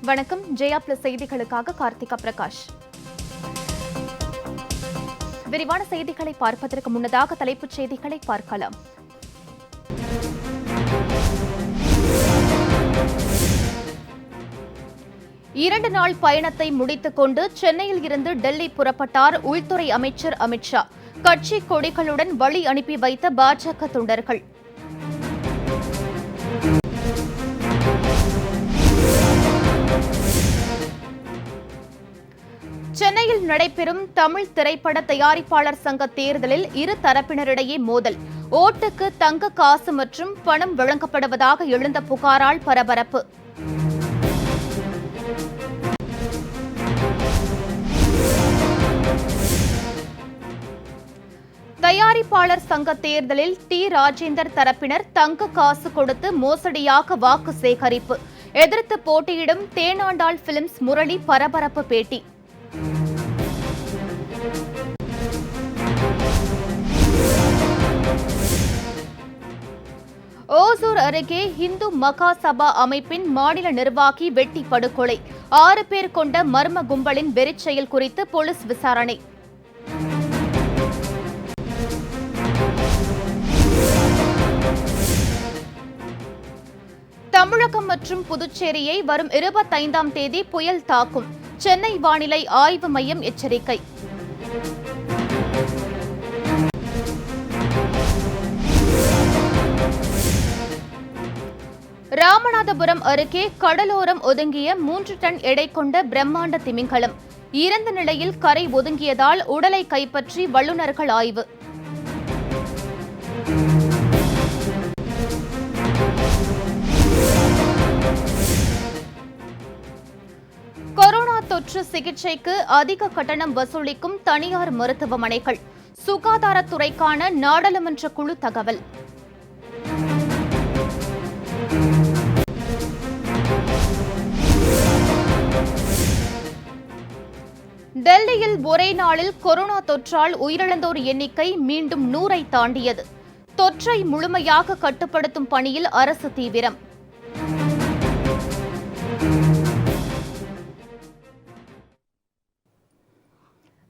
வணக்கம். ஜெயா பிளஸ் செய்திகளுக்காக கார்த்திகா பிரகாஷ். விரிவான செய்திகளை பார்ப்பதற்கு முன்னதாக தலைப்புச் செய்திகளை பார்க்கலாம். இரண்டு நாள் பயணத்தை முடித்துக் கொண்டு சென்னையில் இருந்து டெல்லி புறப்பட்டார் உள்துறை அமைச்சர் அமித்ஷா. கட்சி கொடிகளுடன் வழி அனுப்பி வைத்த பாஜக தொண்டர்கள். சென்னையில் நடைபெறும் தமிழ் திரைப்பட தயாரிப்பாளர் சங்க தேர்தலில் இரு தரப்பினரிடையே மோதல். ஓட்டுக்கு தங்க காசு மற்றும் பணம் வழங்கப்படுவதாக எழுந்த புகாரால் பரபரப்பு. தயாரிப்பாளர் சங்க தேர்தலில் டி. ராஜேந்தர் தரப்பினர் தங்க காசு கொடுத்து மோசடியாக வாக்கு சேகரிப்பு. எதிர்த்து போட்டியிடும் தேனாண்டாள் பிலிம்ஸ் முரளி பரபரப்பு பேட்டி. ஓசூர் அருகே இந்து மகாசபா அமைப்பின் மாநில நிர்வாகி வெட்டி படுகொலை. 6 பேர் கொண்ட மர்ம கும்பலின் வெறிச்செயல் குறித்து போலீஸ் விசாரணை. தமிழகம் மற்றும் புதுச்சேரியை வரும் 25ஆம் தேதி புயல் தாக்கும். சென்னை வானிலை ஆய்வு மையம் எச்சரிக்கை. ராமநாதபுரம் அருகே கடலோரம் ஒதுங்கிய 3 டன் எடை கொண்ட பிரம்மாண்ட திமிங்கலம் இறந்த நிலையில் கரை ஒதுங்கியதால் உடலை கைப்பற்றி வல்லுநர்கள் ஆய்வு. கொரோனா தொற்று சிகிச்சைக்கு அதிக கட்டணம் வசூலிக்கும் தனியார் மருத்துவமனைகள். சுகாதாரத்துறைக்கான நாடாளுமன்ற குழு தகவல். டெல்லியில் ஒரே நாளில் கொரோனா தொற்றால் உயிரிழந்தோர் எண்ணிக்கை மீண்டும் 100ஐ தாண்டியது. தொற்றை முழுமையாக கட்டுப்படுத்தும் பணியில் அரசு தீவிரம்.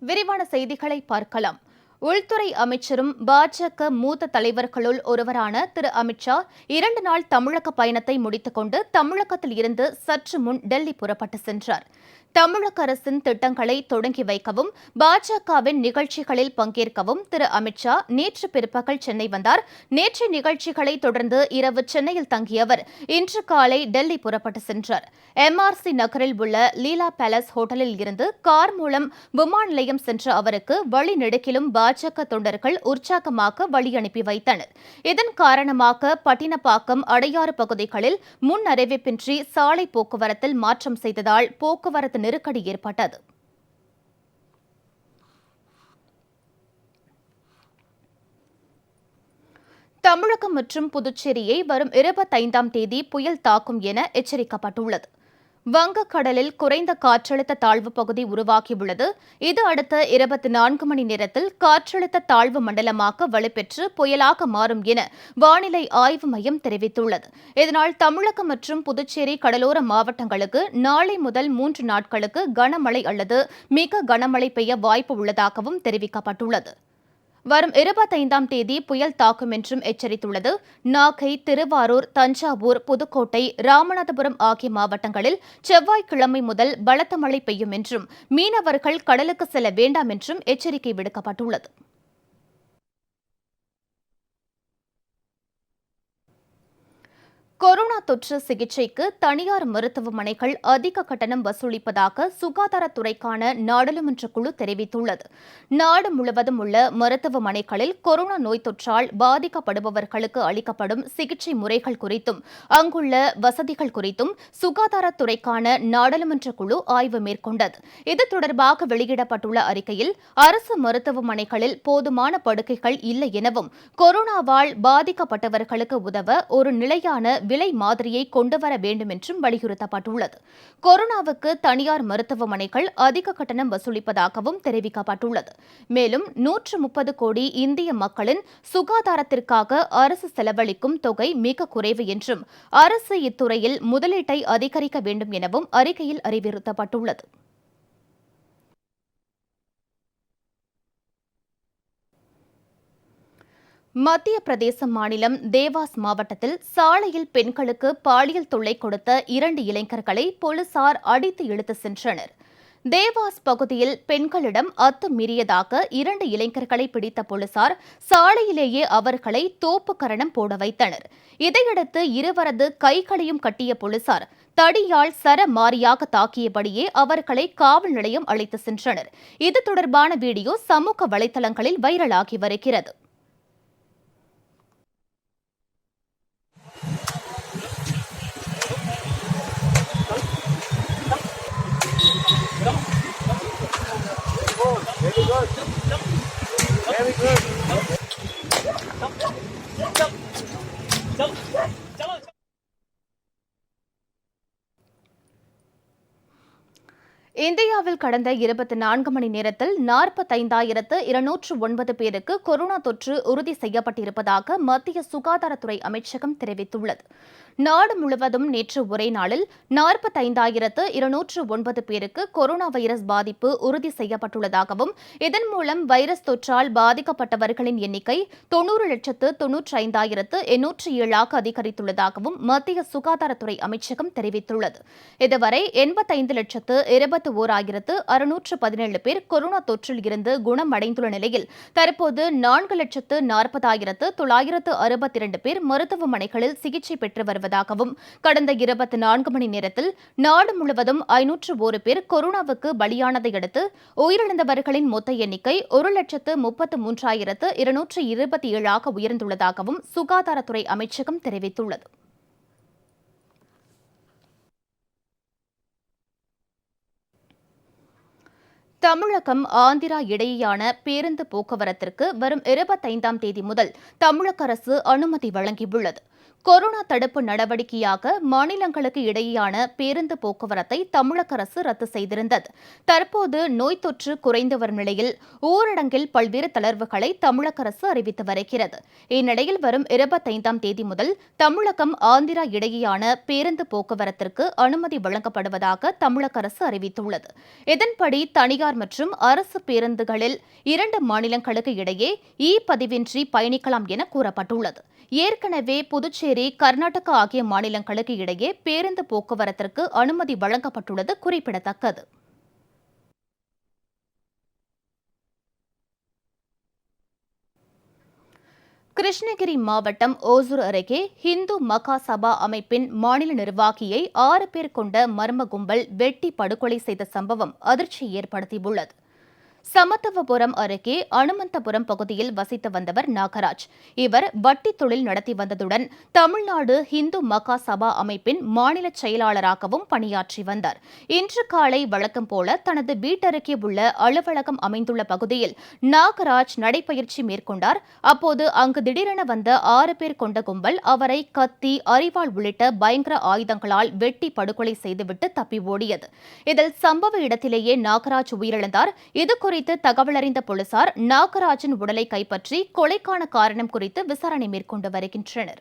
விரிவான செய்திகளை பார்க்கலாம். உள்துறை அமைச்சரும் பாஜக மூத்த தலைவர்களுள் ஒருவரான திரு அமித்ஷா 2 நாள் தமிழக பயணத்தை முடித்துக் கொண்டு தமிழகத்தில் இருந்து சற்று முன் டெல்லி புறப்பட்டு சென்றார். தமிழக அரசின் திட்டங்களை தொடங்கி வைக்கவும் பாஜகவின் நிகழ்ச்சிகளில் பங்கேற்கவும் திரு அமித்ஷா நேற்று பிற்பகல் சென்னை வந்தார். நேற்று நிகழ்ச்சிகளை தொடர்ந்து இரவு சென்னையில் தங்கிய அவர் இன்று காலை டெல்லி புறப்பட்டு சென்றார். MRC நகரில் உள்ள லீலா பேலஸ் ஹோட்டலில் இருந்து கார் மூலம் விமான நிலையம் சென்ற அவருக்கு வழிநெடுக்கிலும் பாஜக தொண்டர்கள் உற்சாகமாக வழி அனுப்பி வைத்தனர். இதன் காரணமாக பட்டினப்பாக்கம், அடையாறு பகுதிகளில் முன் அறிவிப்பின்றி சாலை போக்குவரத்தில் மாற்றம் செய்ததால் போக்குவரத்து நெருக்கடி ஏற்பட்டது. தமிழகம் மற்றும் புதுச்சேரியை வரும் 25ஆம் தேதி புயல் தாக்கும் என எச்சரிக்கப்பட்டுள்ளது. வங்கக்கடலில் குறைந்த காற்றழுத்த தாழ்வு பகுதி உருவாகியுள்ளது. இது அடுத்த 24 மணி நேரத்தில் காற்றழுத்த தாழ்வு மண்டலமாக வலுப்பெற்று புயலாக மாறும் என வானிலை ஆய்வு மையம் தெரிவித்துள்ளது. இதனால் தமிழகம் மற்றும் புதுச்சேரி கடலோர மாவட்டங்களுக்கு நாளை முதல் 3 நாட்களுக்கு கனமழை அல்லது மிக கனமழை பெய்ய வாய்ப்பு உள்ளதாகவும் தெரிவிக்கப்பட்டுள்ளது. வரும் 25ஆம் தேதி புயல் தாக்கும் என்றும் எச்சரித்துள்ளது. நாகை, திருவாரூர், தஞ்சாவூர், புதுக்கோட்டை, ராமநாதபுரம் ஆகிய மாவட்டங்களில் செவ்வாய்க்கிழமை முதல் பலத்த மழை பெய்யும் என்றும் மீனவர்கள் கடலுக்கு செல்ல வேண்டாம் என்றும் எச்சரிக்கை விடுக்கப்பட்டுள்ளது. கொரோனா தொற்று சிகிச்சைக்கு தனியார் மருத்துவமனைகள் அதிக கட்டணம் வசூலிப்பதாக சுகாதாரத்துறைக்கான நாடாளுமன்ற குழு தெரிவித்துள்ளது. நாடு முழுவதும் உள்ள மருத்துவமனைகளில் கொரோனா நோய் தொற்றால் பாதிக்கப்படுபவர்களுக்கு அளிக்கப்படும் சிகிச்சை முறைகள் குறித்தும் அங்குள்ள வசதிகள் குறித்தும் சுகாதாரத்துறைக்கான நாடாளுமன்ற குழு ஆய்வு மேற்கொண்டது. இது தொடர்பாக வெளியிடப்பட்டுள்ள அறிக்கையில் அரசு மருத்துவமனைகளில் போதுமான படுக்கைகள் இல்லை எனவும் கொரோனாவால் பாதிக்கப்பட்டவர்களுக்கு உதவ ஒரு நிலையான விலை மாதிரியை கொண்டுவர வேண்டும் என்றும் வலியுறுத்தப்பட்டுள்ளது. கொரோனாவுக்கு தனியார் மருத்துவமனைகள் அதிக கட்டணம் வசூலிப்பதாகவும் தெரிவிக்கப்பட்டுள்ளது. மேலும் 130 கோடி இந்திய மக்களின் சுகாதாரத்திற்காக அரசு செலவழிக்கும் தொகை மிக குறைவு என்றும் அரசு இத்துறையில் முதலீட்டை அதிகரிக்க வேண்டும் எனவும் அறிக்கையில் அறிவுறுத்தப்பட்டுள்ளது. மத்திய பிரதேச மாநிலம் தேவாஸ் மாவட்டத்தில் சாலையில் பெண்களுக்கு பாலியல் தொல்லை கொடுத்த 2 இளைஞர்களை போலீசார் அடித்து இழுத்து சென்றனர். தேவாஸ் பகுதியில் பெண்களிடம் அத்துமீறியதாக 2 இளைஞர்களை பிடித்த போலீசார் சாலையிலேயே அவர்களை தோப்பு கரணம் போட வைத்தனர். இதையடுத்து இருவரது கைகளையும் கட்டிய போலீசார் தடியால் சரமாரியாக தாக்கியபடியே அவர்களை காவல் நிலையம் அழைத்து சென்றனர். இது தொடர்பான வீடியோ சமூக வலைதளங்களில் வைரலாகி வருகிறது. இந்தியாவில் கடந்த 24 மணி நேரத்தில் 45,209 பேருக்கு கொரோனா தொற்று உறுதி செய்யப்பட்டிருப்பதாக மத்திய சுகாதாரத்துறை அமைச்சகம் தெரிவித்துள்ளது. நாடு முழுவதும் நேற்று ஒரே நாளில் 45,209 பேருக்கு கொரோனா வைரஸ் பாதிப்பு உறுதி செய்யப்பட்டுள்ளதாகவும் இதன் மூலம் வைரஸ் தொற்றால் பாதிக்கப்பட்டவர்களின் எண்ணிக்கை 90,95,807 அதிகரித்துள்ளதாகவும் மத்திய சுகாதாரத்துறை அமைச்சகம் தெரிவித்துள்ளது. இதுவரை 85,21,617 பேர் கொரோனா தொற்றில் இருந்து குணமடைந்துள்ள நிலையில் தற்போது 4,40,962 பேர் மருத்துவமனைகளில் சிகிச்சை பெற்று வருவதாகவும் கடந்த 24 மணி நேரத்தில் நாடு முழுவதும் 501 பேர் கொரோனாவுக்கு பலியானதை அடுத்து உயிரிழந்தவர்களின் மொத்த எண்ணிக்கை 1,33,227 உயர்ந்துள்ளதாகவும் சுகாதாரத்துறை அமைச்சகம் தெரிவித்துள்ளது. தமிழகம் ஆந்திரா இடையேயான பேருந்து போக்குவரத்திற்கு வரும் 25ஆம் தேதி முதல் தமிழக அரசு அனுமதி வழங்கியுள்ளது. கொரோனா தடுப்பு நடவடிக்கையாக மாநிலங்களுக்கு இடையேயான பேருந்து போக்குவரத்தை தமிழக அரசு ரத்து செய்திருந்தது. தற்போது நோய் தொற்று குறைந்து வரும் நிலையில் ஊரடங்கில் பல்வேறு தளர்வுகளை தமிழக அரசு அறிவித்து வருகிறது. இந்நிலையில் வரும் 25ஆம் தேதி முதல் தமிழகம் ஆந்திரா இடையேயான பேருந்து போக்குவரத்திற்கு அனுமதி வழங்கப்படுவதாக தமிழக அரசு அறிவித்துள்ளது. இதன்படி தனியார் மற்றும் அரசு பேருந்துகளில் 2 மாநிலங்களுக்கு இடையே பதிவின்றி பயணிக்கலாம் என கூறப்பட்டுள்ளது. ஏற்கனவே புதுச்சேரி, கர்நாடகா ஆகிய மாநிலங்களுக்கு இடையே பேருந்து போக்குவரத்திற்கு அனுமதி வழங்கப்பட்டுள்ளது குறிப்பிடத்தக்கது. கிருஷ்ணகிரி மாவட்டம் ஓசூர் அருகே இந்து மகாசபா அமைப்பின் மாநில நிர்வாகியை 6 பேர் கொண்ட மர்ம கும்பல் வெட்டி படுகொலை செய்த சம்பவம் அதிர்ச்சி ஏற்படுத்தியுள்ளது. சமத்துவபுரம் அருகே அனுமந்தபுரம் பகுதியில் வசித்து வந்தவர் நாகராஜ். இவர் வட்டி தொழில் நடத்தி வந்ததுடன் தமிழ்நாடு இந்து மகாசபா அமைப்பின் மாநில செயலாளராகவும் பணியாற்றி வந்தார். இன்று காலை வழக்கம் போல தனது வீட்டருகே உள்ள அலுவலகம் அமைந்துள்ள பகுதியில் நாகராஜ் நடைபயிற்சி மேற்கொண்டார். அப்போது அங்கு திடீரென வந்த 6 பேர் கொண்ட கும்பல் அவரை கத்தி, அரிவாள் உள்ளிட்ட பயங்கர ஆயுதங்களால் வெட்டி படுகொலை செய்துவிட்டு தப்பி ஓடியது. இதில் சம்பவ இடத்திலேயே நாகராஜ் உயிரிழந்தார். இதுகுறித்து தகவல் அறிந்த போலீசார் நாகராஜின் உடலை கைப்பற்றி கொலைக்கான காரணம் குறித்து விசாரணை மேற்கொண்டு வருகின்றனர்.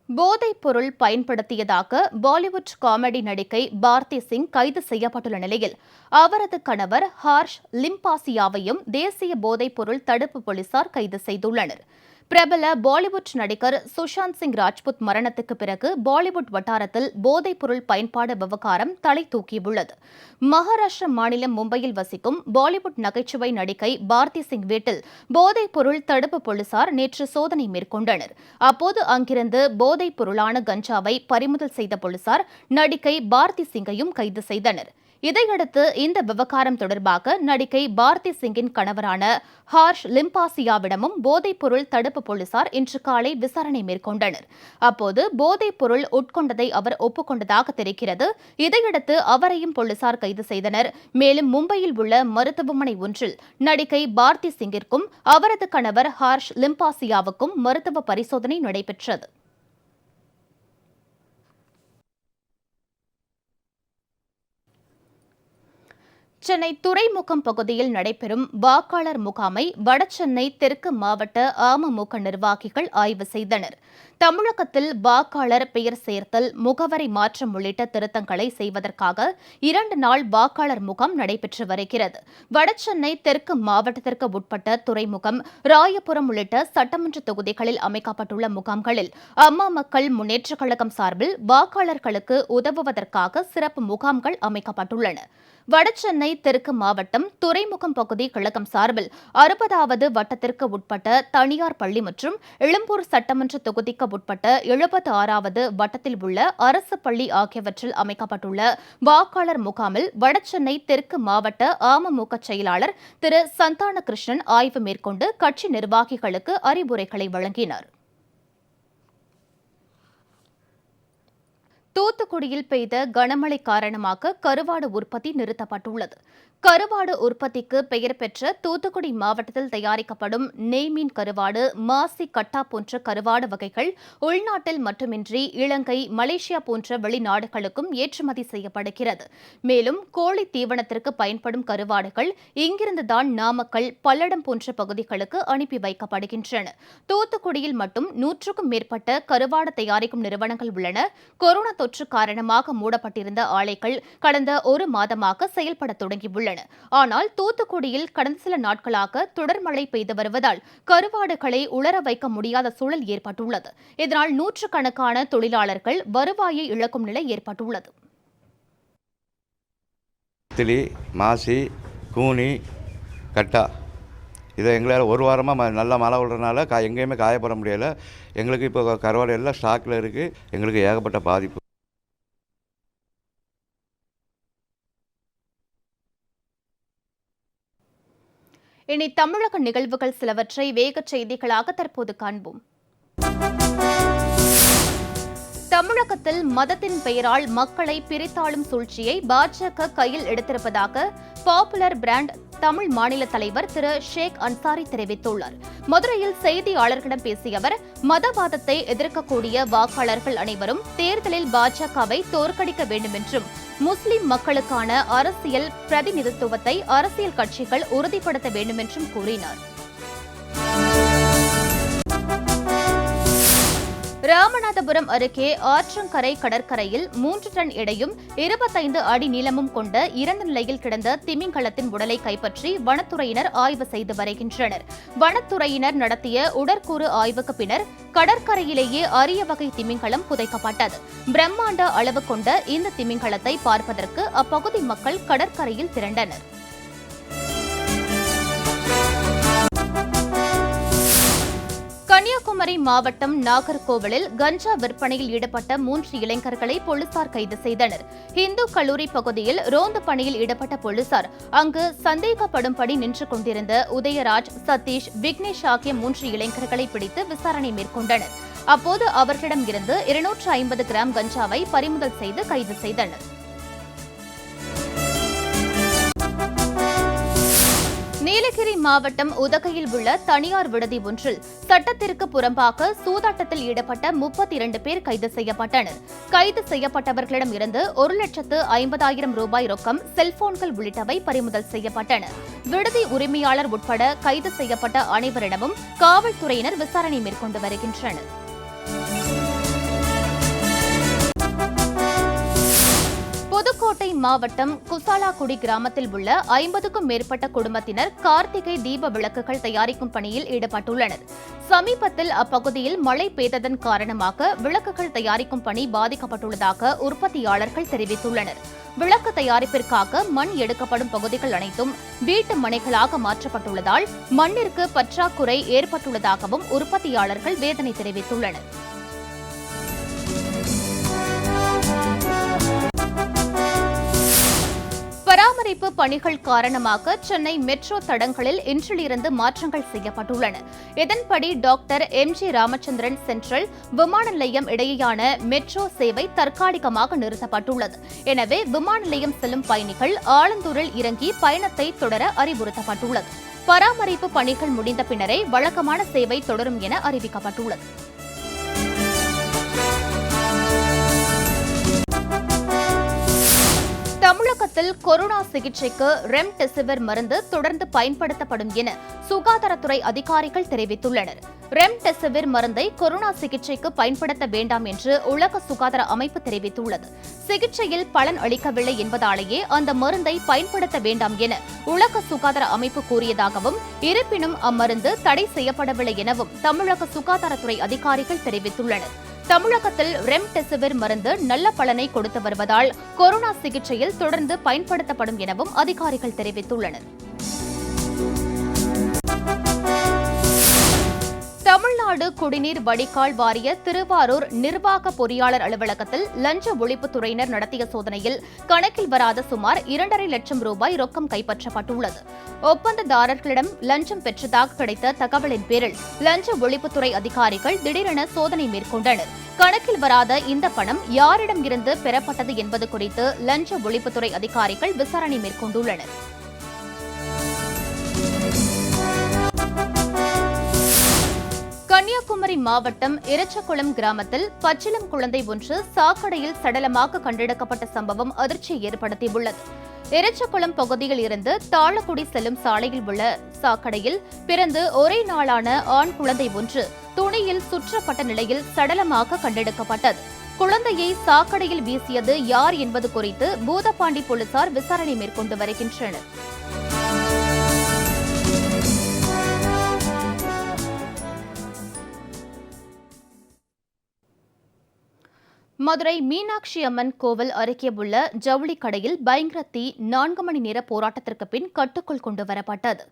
போதைப் பொருள் பயன்படுத்தியதாக பாலிவுட் காமெடி நடிகை பார்த்தி சிங் கைது செய்யப்பட்டுள்ள நிலையில் அவரது கணவர் ஹார்ஷ் லிம்பாசியாவையும் தேசிய போதைப் பொருள் தடுப்பு போலீசார் கைது செய்துள்ளனர். பிரபல பாலிவுட் நடிகர் சுஷாந்த் சிங் ராஜ்புத் மரணத்துக்கு பிறகு பாலிவுட் வட்டாரத்தில் போதைப் பொருள் பயன்பாடு விவகாரம் தலை தூக்கியுள்ளது. மகாராஷ்டிர மாநிலம் மும்பையில் வசிக்கும் பாலிவுட் நகைச்சுவை நடிகை பார்த்தி சிங் வீட்டில் போதைப் பொருள் தடுப்பு போலீசார் நேற்று சோதனை மேற்கொண்டனர். அப்போது அங்கிருந்து போதைப் பொருளான கஞ்சாவை பறிமுதல் செய்த போலீசார் நடிகை பார்த்தி சிங்கையும் கைது செய்தனர். இதையடுத்து இந்த விவகாரம் தொடர்பாக நடிகை பாரதி சிங்கின் கணவரான ஹார்ஷ் லிம்பாசியாவிடமும் போதைப்பொருள் தடுப்பு போலீசார் இன்று காலை விசாரணை மேற்கொண்டனர். அப்போது போதைப்பொருள் உட்கொண்டதை அவர் ஒப்புக்கொண்டதாக தெரிகிறது. இதையடுத்து அவரையும் போலீசார் கைது செய்தனர். மேலும் மும்பையில் உள்ள மருத்துவமனை ஒன்றில் நடிகை பாரதி சிங்கிற்கும் அவரது கணவர் ஹார்ஷ் லிம்பாசியாவுக்கும் மருத்துவ பரிசோதனை நடைபெற்றது. சென்னை துறைமுகம் பகுதியில் நடைபெறும் வாக்காளர் முகாமை வடசென்னை தெற்கு மாவட்ட அமமுக நிர்வாகிகள் ஆய்வு செய்தனர். தமிழகத்தில் வாக்காளர் பெயர் சேர்த்தல், முகவரி மாற்றம் உள்ளிட்ட திருத்தங்களை செய்வதற்காக 2 நாள் வாக்காளர் முகாம் நடைபெற்று வருகிறது. வடசென்னை தெற்கு மாவட்டத்திற்கு உட்பட்ட துறைமுகம், ராயபுரம் உள்ளிட்ட சட்டமன்ற தொகுதிகளில் அமைக்கப்பட்டுள்ள முகாம்களில் அம்மா மக்கள் முன்னேற்றக் கழகம் சார்பில் வாக்காளர்களுக்கு உதவுவதற்காக சிறப்பு முகாம்கள் அமைக்கப்பட்டுள்ளன. வடசென்னை தெற்கு மாவட்டம் துறைமுகம் பகுதி கழகம் சார்பில் 60வது வட்டத்திற்கு உட்பட்ட தனியார் பள்ளி மற்றும் எழும்பூர் சட்டமன்ற தொகுதிக்கு உட்பட்ட 76வது வட்டத்தில் உள்ள அரசு பள்ளி ஆகியவற்றில் அமைக்கப்பட்டுள்ள வாக்காளர் முகாமில் வடசென்னை தெற்கு மாவட்ட அமமுக செயலாளர் திரு சந்தானகிருஷ்ணன் ஆய்வு மேற்கொண்டு கட்சி நிர்வாகிகளுக்கு அறிவுரைகளை வழங்கினார். தூத்துக்குடியில் பெய்த கனமழை காரணமாக கருவாடு உற்பத்தி நிறுத்தப்பட்டுள்ளது. கருவாடு உற்பத்திக்கு பெயர் பெற்ற தூத்துக்குடி மாவட்டத்தில் தயாரிக்கப்படும் நெய்மீன் கருவாடு, மாசி, கட்டா போன்ற கருவாடு வகைகள் உள்நாட்டில் மட்டுமின்றி இலங்கை, மலேசியா போன்ற வெளிநாடுகளுக்கும் ஏற்றுமதி செய்யப்படுகிறது. மேலும் கோழி தீவனத்திற்கு பயன்படும் கருவாடுகள் இங்கிருந்துதான் நாமக்கல், பல்லடம் போன்ற பகுதிகளுக்கு அனுப்பி வைக்கப்படுகின்றன. தூத்துக்குடியில் மட்டும் 100க்கும் மேற்பட்ட கருவாடு தயாரிக்கும் நிறுவனங்கள் உள்ளன. கொரோனா தொற்று காரணமாக மூடப்பட்டிருந்த ஆலைகள் கடந்த 1 மாதமாக செயல்பட தொடங்கியுள்ளன. ஆனால் தூத்துக்குடியில் கடந்த சில நாட்களாக தொடர் மழை பெய்து வருவதால் கருவாடுகளை உலர வைக்க முடியாத சூழல் ஏற்பட்டுள்ளது. இதனால் 100கணக்கான தொழிலாளர்கள் வருவாயை இழக்கும் நிலை ஏற்பட்டுள்ளது. மாசி, கூனி, கட்டா இதை எங்களால் 1 வாரமாக நல்லா மழை விடுறதுனால எங்கேயுமே காயப்பட முடியலை. எங்களுக்கு இப்போ கருவாடு எல்லாம் ஸ்டாக்கில் இருக்குது. எங்களுக்கு ஏகப்பட்ட பாதிப்பு. இனி தமிழக நிகழ்வுகள் சிலவற்றை வேகச் செய்திகளாக தற்போது காண்போம். தமிழகத்தில் மதத்தின் பெயரால் மக்களை பிரித்தாளும் சூழ்ச்சியை பாஜக கையில் எடுத்திருப்பதாக பாப்புலர் பிராண்ட் தமிழ் மாநில தலைவர் திரு ஷேக் அன்சாரி தெரிவித்துள்ளார். மதுரையில் செய்தியாளர்களிடம் பேசிய அவர், மதவாதத்தை எதிர்க்கக்கூடிய வாக்காளர்கள் அனைவரும் தேர்தலில் பாஜகவை தோற்கடிக்க வேண்டும் என்றும், முஸ்லிம் மக்களுக்கான அரசியல் பிரதிநிதித்துவத்தை அரசியல் கட்சிகள் உறுதிப்படுத்த வேண்டும் என்றும் கூறினார். ராமநாதபுரம் அருகே ஆற்றங்கரை கடற்கரையில் 3 டன் எடையும் 25 அடி நீளமும் கொண்ட இறந்த நிலையில் கிடந்த திமிங்கலத்தின் உடலை கைப்பற்றி வனத்துறையினர் ஆய்வு செய்து வருகின்றனர். வனத்துறையினர் நடத்திய உடற்கூறு ஆய்வுக்கு பின்னர் கடற்கரையிலேயே அரிய வகை திமிங்கலம் புதைக்கப்பட்டது. பிரம்மாண்ட அளவு கொண்ட இந்த திமிங்கலத்தை பார்ப்பதற்கு அப்பகுதி மக்கள் கடற்கரையில் திரண்டனர். கன்னியாகுமரி மாவட்டம் நாகர்கோவிலில் கஞ்சா விற்பனையில் ஈடுபட்ட 3 இளைஞர்களை போலீசார் கைது செய்தனர். இந்து கல்லூரி பகுதியில் ரோந்து பணியில் ஈடுபட்ட போலீசார் அங்கு சந்தேகப்படும்படி நின்று கொண்டிருந்த உதயராஜ், சதீஷ், விக்னேஷ் ஆகிய 3 இளைஞர்களை பிடித்து விசாரணை மேற்கொண்டனர். அப்போது அவர்களிடம் இருந்து 250 கிராம் கஞ்சாவை பறிமுதல் செய்து கைது செய்தனர். நீலகிரி மாவட்டம் உதகையில் உள்ள தனியார் விடுதி ஒன்றில் சட்டத்திற்கு புறம்பாக சூதாட்டத்தில் ஈடுபட்ட 32 பேர் கைது செய்யப்பட்டனர். கைது செய்யப்பட்டவர்களிடம் இருந்து 1,50,000 ரூபாய் ரொக்கம், செல்போன்கள் உள்ளிட்டவை பறிமுதல் செய்யப்பட்டன. விடுதி உரிமையாளர் உட்பட கைது செய்யப்பட்ட அனைவரிடமும் காவல்துறையினர் விசாரணை மேற்கொண்டு வருகின்றனர். புதுக்கோட்டை மாவட்டம் குசாலாக்குடி கிராமத்தில் உள்ள 50க்கும் மேற்பட்ட குடும்பத்தினர் கார்த்திகை தீப விளக்குகள் தயாரிக்கும் பணியில் ஈடுபட்டுள்ளனர். சமீபத்தில் அப்பகுதியில் மழை பெய்ததன் காரணமாக விளக்குகள் தயாரிக்கும் பணி பாதிக்கப்பட்டுள்ளதாக உற்பத்தியாளர்கள் தெரிவித்துள்ளனர். விளக்கு தயாரிப்பிற்காக மண் எடுக்கப்படும் பகுதிகள் அனைத்தும் வீட்டு மனைகளாக மாற்றப்பட்டுள்ளதால் மண்ணிற்கு பற்றாக்குறை ஏற்பட்டுள்ளதாகவும் உற்பத்தியாளர்கள் வேதனை தெரிவித்துள்ளனர். பராமரிப்பு பணிகள் காரணமாக சென்னை மெட்ரோ தடங்களில் இன்றிலிருந்து மாற்றங்கள் செய்யப்பட்டுள்ளன. இதன்படி டாக்டர் எம்.ஜி. ராமச்சந்திரன் சென்ட்ரல் விமான நிலையம் இடையேயான மெட்ரோ சேவை தற்காலிகமாக நிறுத்தப்பட்டுள்ளது. எனவே விமான நிலையம் செல்லும் பயணிகள் ஆலந்தூரில் இறங்கி பயணத்தை தொடர அறிவுறுத்தப்பட்டுள்ளது. பராமரிப்பு பணிகள் முடிந்த பின்னரே வழக்கமான சேவை தொடரும் என அறிவிக்கப்பட்டுள்ளது. தமிழகத்தில் கொரோனா சிகிச்சைக்கு ரெம்டெசிவிர் மருந்து தொடர்ந்து பயன்படுத்தப்படும் என சுகாதாரத்துறை அதிகாரிகள் தெரிவித்துள்ளனர். ரெம்டெசிவிர் மருந்தை கொரோனா சிகிச்சைக்கு பயன்படுத்த வேண்டாம் என்று உலக சுகாதார அமைப்பு தெரிவித்துள்ளது. சிகிச்சையில் பலன் அளிக்கவில்லை என்பதாலேயே அந்த மருந்தை பயன்படுத்த வேண்டாம் என உலக சுகாதார அமைப்பு கூறியதாகவும், இருப்பினும் அம்மருந்து தடை செய்யப்படவில்லை எனவும் தமிழக சுகாதாரத்துறை அதிகாரிகள் தெரிவித்துள்ளனர். தமிழகத்தில் ரெம்டெசிவிர் மருந்து நல்ல பலனை கொடுத்து வருவதால் கொரோனா சிகிச்சையில் தொடர்ந்து பயன்படுத்தப்படும் எனவும் அதிகாரிகள் தெரிவித்துள்ளனர். தமிழ்நாடு குடிநீர் வடிகால் வாரிய திருவாரூர் நிர்வாக பொறியாளர் அலுவலகத்தில் லஞ்ச ஒழிப்புத்துறையினர் நடத்திய சோதனையில் கணக்கில் வராத சுமார் 2.5 லட்சம் ரூபாய் ரொக்கம் கைப்பற்றப்பட்டுள்ளது. ஒப்பந்ததாரர்களிடம் லஞ்சம் பெற்றதாக கிடைத்த தகவலின் பேரில் லஞ்ச ஒழிப்புத்துறை அதிகாரிகள் திடீரென சோதனை மேற்கொண்டனர். கணக்கில் வராத இந்த பணம் யாரிடம் இருந்து பெறப்பட்டது என்பது குறித்து லஞ்ச ஒழிப்புத்துறை அதிகாரிகள் விசாரணை மேற்கொண்டுள்ளனர். கன்னியாகுமரி மாவட்டம் இறச்சகுளம் கிராமத்தில் பச்சிளம் குழந்தை ஒன்று சாக்கடையில் சடலமாக கண்டெடுக்கப்பட்ட சம்பவம் அதிர்ச்சியை ஏற்படுத்தியுள்ளது. இறச்சகுளம் பகுதியில் இருந்து தாளக்குடி செல்லும் சாலையில் உள்ள சாக்கடையில் பிறந்து ஒரே நாளான ஆண் குழந்தை ஒன்று துணியில் சுற்றப்பட்ட நிலையில் சடலமாக கண்டெடுக்கப்பட்டது. குழந்தையை சாக்கடையில் வீசியது யார் என்பது குறித்து பூதப்பாண்டி போலீசார் விசாரணை மேற்கொண்டு வருகின்றனர். மதுரை மீனாட்சி அம்மன் கோவில் அருகே உள்ள ஜவுளி கடையில் பயங்கர தீ 4 மணி நேர போராட்டத்திற்கு பின் கட்டுக்குள் கொண்டு வரப்பட்டது.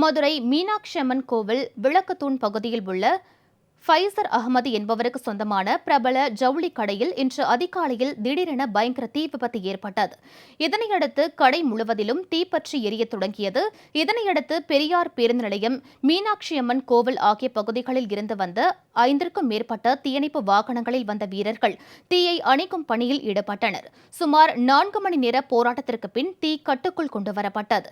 மதுரை மீனாட்சி அம்மன் கோவில் விளக்குத்தூண் பகுதியில் உள்ள ஃபைசர் அகமது என்பவருக்கு சொந்தமான பிரபல ஜவுளி கடையில் இன்று அதிகாலையில் திடீரென பயங்கர தீ விபத்து ஏற்பட்டது. இதனையடுத்து கடை முழுவதிலும் தீப்பற்றி எரியத் தொடங்கியது. இதனையடுத்து பெரியார் பேருந்து நிலையம், மீனாட்சி அம்மன் கோவில் ஆகிய பகுதிகளில் இருந்து வந்த 5க்கும் மேற்பட்ட தீயணைப்பு வாகனங்களில் வந்த வீரர்கள் தீயை அணைக்கும் பணியில் ஈடுபட்டனர். சுமார் 4 மணி நேர போராட்டத்திற்கு பின் தீ கட்டுக்குள் கொண்டுவரப்பட்டது.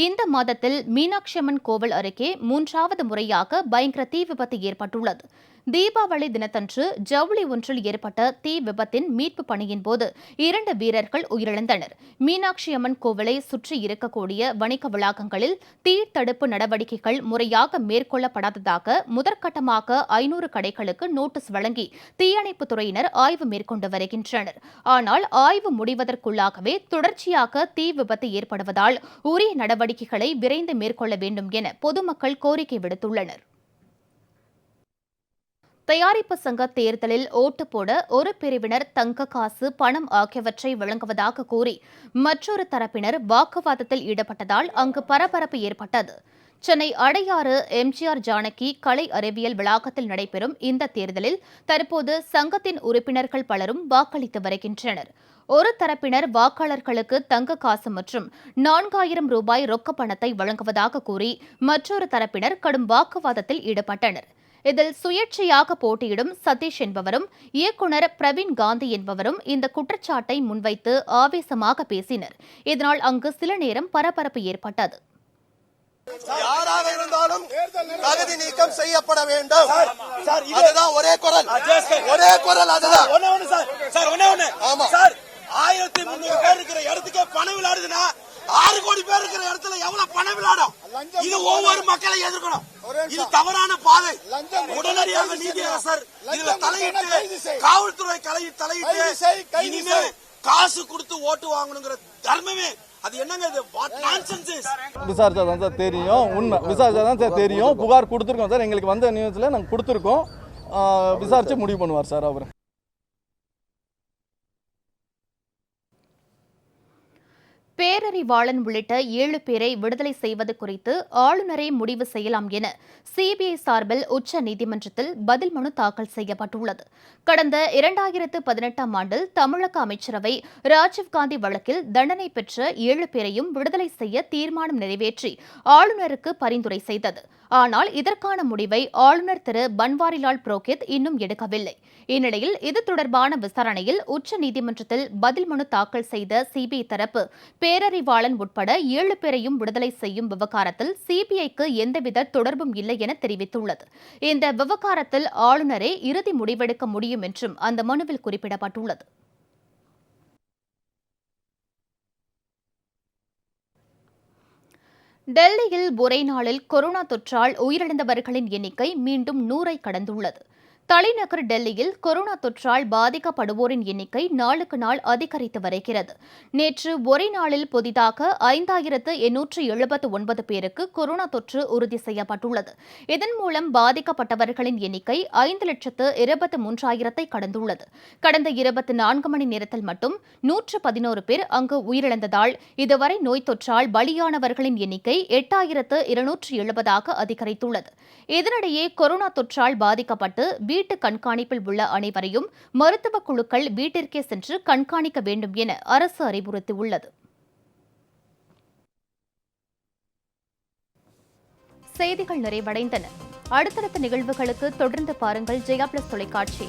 இந்த மாதத்தில் மீனாட்சி அம்மன் கோவில் அருகே 3வது முறையாக பயங்கர தீ விபத்து ஏற்பட்டுள்ளது. தீபாவளி தினத்தன்று ஜவுளி ஒன்றில் ஏற்பட்ட தீ விபத்தின் மீட்பு பணியின் போது 2 வீரர்கள் உயிரிழந்தனர். மீனாட்சி அம்மன் கோவிலை சுற்றி இருக்கக்கூடிய வணிக வளாகங்களில் தீ தடுப்பு நடவடிக்கைகள் முறையாக மேற்கொள்ளப்படாததாக முதற்கட்டமாக 500 கடைகளுக்கு நோட்டீஸ் வழங்கி தீயணைப்புத் துறையினர் ஆய்வு மேற்கொண்டு வருகின்றனர். ஆனால் ஆய்வு முடிவதற்குள்ளாகவே தொடர்ச்சியாக தீ விபத்து ஏற்படுவதால் உரிய நடவடிக்கைகளை விரைந்து மேற்கொள்ள வேண்டும் என பொதுமக்கள் கோரிக்கை விடுத்துள்ளனர். தயாரிப்பு சங்க தேர்தலில் ஓட்டு போட ஒரு பிரிவினர் தங்க காசு, பணம் ஆகியவற்றை வழங்குவதாக கூறி மற்றொரு தரப்பினர் வாக்குவாதத்தில் ஈடுபட்டதால் அங்கு பரபரப்பு ஏற்பட்டது. சென்னை அடையாறு எம்ஜிஆர் ஜானகி கலை அறிவியல் வளாகத்தில் நடைபெறும் இந்த தேர்தலில் தற்போது சங்கத்தின் உறுப்பினர்கள் பலரும் வாக்களித்து வருகின்றனர். ஒரு தரப்பினர் வாக்காளர்களுக்கு தங்க காசு மற்றும் 4000 ரூபாய் ரொக்க பணத்தை வழங்குவதாக கூறி மற்றொரு தரப்பினர் கடும் வாக்குவாதத்தில் ஈடுபட்டனர். இதில் சுயேட்சையாக போட்டியிடும் சதீஷ் என்பவரும் இயக்குநர் பிரவீன் காந்தி என்பவரும் இந்த குற்றச்சாட்டை முன்வைத்து ஆவேசமாக பேசினர். இதனால் அங்கு சில நேரம் பரபரப்பு ஏற்பட்டது. யாராக இருந்தாலும் தகுதி நீக்கம் செய்யப்பட வேண்டும். அதுதான் ஒரே குரல், அதுதான். ஆமா சார், 1300 பேர் இருக்கிற இடத்துக்கு பணம் விளையாடுதுன்னா 6 கோடி பேர் இருக்கிற இடத்துல எவ்வளவு பணம் விளையாடும்? இது ஒவ்வொரு மக்களை எதிர்க்கணும். இது தவறான பாதை. உடனடியாக நீதியரசர் இதுல தலையிட்டு, காவல்துறை தலையிட்டு இனிமே காசு கொடுத்து ஓட்டு வாங்கணுங்கிற தர்மமே அது என்னங்க? இது விசாரிச்சா தான் சார் தெரியும். உண்மை விசாரிச்சா தான் சார் தெரியும். புகார் கொடுத்துருக்கோம் சார். எங்களுக்கு வந்த நியூஸ்ல நாங்கள் கொடுத்துருக்கோம். விசாரிச்சு முடிவு பண்ணுவார் சார் அவர். பேரறிவாளன் உள்ளிட்ட 7 பேரை விடுதலை செய்வது குறித்து ஆளுநரே முடிவு செய்யலாம் என சிபிஐ சார்பில் உச்ச நீதிமன்றத்தில் பதில் மனு தாக்கல் செய்யப்பட்டுள்ளது. கடந்த 2018ஆம் ஆண்டில் தமிழக அமைச்சரவை ராஜீவ்காந்தி வழக்கில் தண்டனை பெற்ற 7 பேரையும் விடுதலை செய்ய தீர்மானம் நிறைவேற்றி ஆளுநருக்கு பரிந்துரை செய்தது. ஆனால் இதற்கான முடிவை ஆளுநர் திரு பன்வாரிலால் புரோஹித் இன்னும் எடுக்கவில்லை. இந்நிலையில் இது தொடர்பான விசாரணையில் உச்சநீதிமன்றத்தில் பதில் மனு தாக்கல் செய்த சிபிஐ தரப்பு பேரறிவாளன் உட்பட 7 பேரையும் விடுதலை செய்யும் விவகாரத்தில் சிபிஐக்கு எந்தவித தொடர்பும் இல்லை என தெரிவித்துள்ளது. இந்த விவகாரத்தில் ஆளுநரே இறுதி முடிவெடுக்க முடியும் என்றும் அந்த மனுவில் குறிப்பிடப்பட்டுள்ளது. டெல்லியில் ஒரே நாளில் கொரோனா தொற்றால் உயிரிழந்தவர்களின் எண்ணிக்கை மீண்டும் 100ஐ கடந்துள்ளது. தலைநகர் டெல்லியில் கொரோனா தொற்றால் பாதிக்கப்படுவோரின் எண்ணிக்கை நாளுக்கு நாள் அதிகரித்து வருகிறது. நேற்று ஒரே நாளில் புதிதாக 5879 பேருக்கு கொரோனா தொற்று உறுதி செய்யப்பட்டுள்ளது. இதன் மூலம் பாதிக்கப்பட்டவர்களின் எண்ணிக்கை 5,23,000ஐ கடந்துள்ளது. கடந்த 24 மணி நேரத்தில் மட்டும் 111 பேர் அங்கு உயிரிழந்ததால் இதுவரை நோய் தொற்றால் பலியானவர்களின் எண்ணிக்கை 8,270ஆக அதிகரித்துள்ளது. இதனிடையே கொரோனா தொற்றால் பாதிக்கப்பட்டு வீட்டு கண்காணிப்பில் உள்ள அனைவரையும் மருத்துவக் குழுக்கள் வீட்டிற்கே சென்று கண்காணிக்க வேண்டும் என அரசு அறிவுறுத்தியுள்ளது. செய்திகள் நிறைவடைந்தன. அடுத்தடுத்த நிகழ்வுகளுக்கு தொடர்ந்து பாருங்கள் ஜெயா பிளஸ் தொலைக்காட்சி.